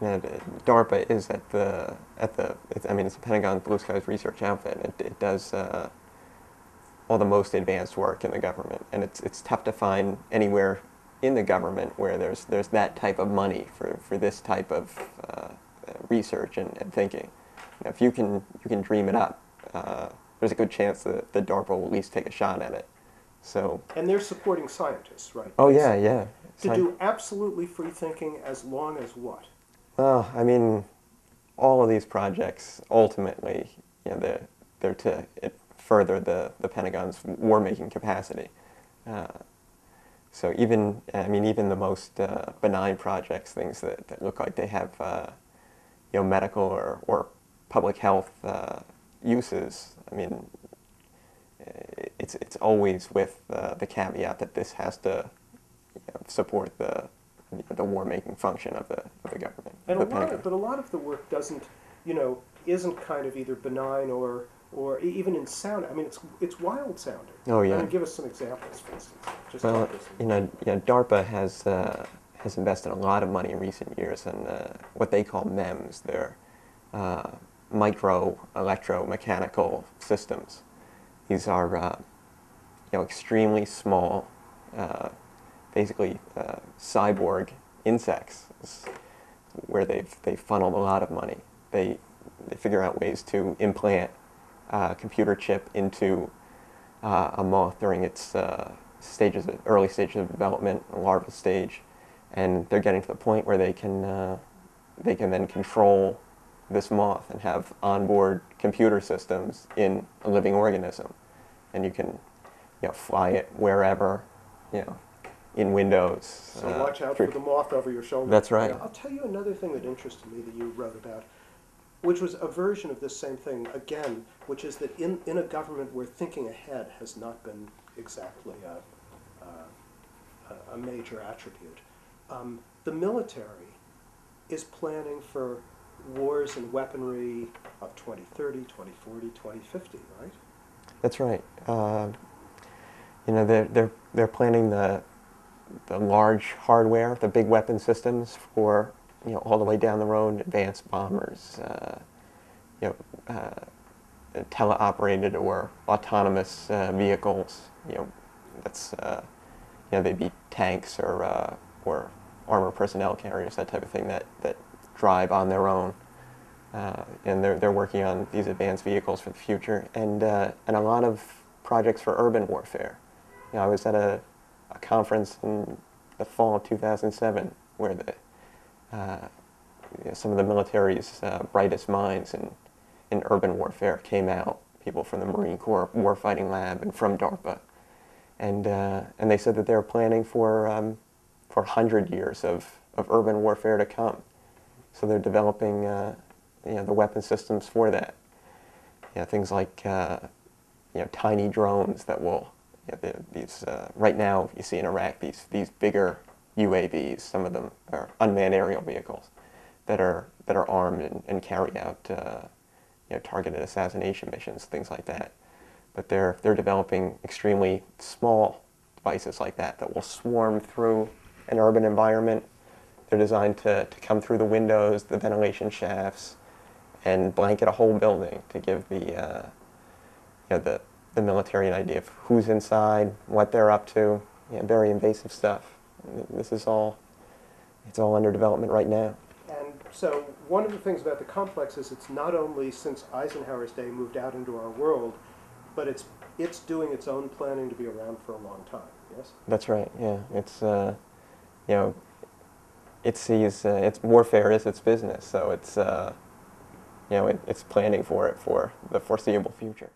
DARPA is I mean, it's the Pentagon Blue Skies research outfit. It does all the most advanced work in the government, and it's tough to find anywhere in the government where there's that type of money for this type of research and thinking. Now, if you can dream it up, there's a good chance that the DARPA will at least take a shot at it. So. And they're supporting scientists, right? Oh yeah, yeah. To do absolutely free thinking as long as what? Well, I mean, all of these projects ultimately, they're to further the Pentagon's war-making capacity. So even the most benign projects, things that look like they have medical or public health uses. I mean, it's always with the caveat that this has to support the war-making function of the government. And a lot of the work isn't kind of either benign or even in sound. I mean, it's wild sounding. Oh yeah. I mean, give us some examples, for instance. DARPA has invested a lot of money in recent years in what they call MEMS. They're micro electromechanical systems. These are extremely small, basically cyborg insects, where they've funneled a lot of money. They figure out ways to implant a computer chip into a moth during its early stages of development, a larval stage, and they're getting to the point where they can then control this moth and have onboard computer systems in a living organism, and you can fly it wherever, in Windows. So watch out for the moth over your shoulder. That's right. I'll tell you another thing that interested me that you wrote about, which was a version of this same thing again, which is that in a government where thinking ahead has not been exactly a major attribute, the military is planning for wars and weaponry of 2030, 2040, 2050, right? That's right. They're planning the large hardware, the big weapon systems for all the way down the road, advanced bombers, teleoperated or autonomous vehicles. They'd be tanks or armored personnel carriers, that type of thing that drive on their own. And they're working on these advanced vehicles for the future, and a lot of projects for urban warfare. I was at a conference in the fall of 2007 where some of the military's brightest minds in urban warfare came out. People from the Marine Corps Warfighting Lab and from DARPA, and they said that they're planning for 100 years of urban warfare to come. So they're developing the weapon systems for that. Things like tiny drones that will right now you see in Iraq these bigger UAVs. Some of them are unmanned aerial vehicles that are armed and carry out targeted assassination missions, things like that. But they're developing extremely small devices like that will swarm through an urban environment. They're designed to come through the windows, the ventilation shafts, and blanket a whole building to give the military an idea of who's inside, what they're up to. Very invasive stuff. It's all under development right now. And so one of the things about the complex is it's not only since Eisenhower's day moved out into our world, but it's doing its own planning to be around for a long time. Yes. That's right. Yeah. It's it sees its warfare is its business, so it's it's planning for it for the foreseeable future.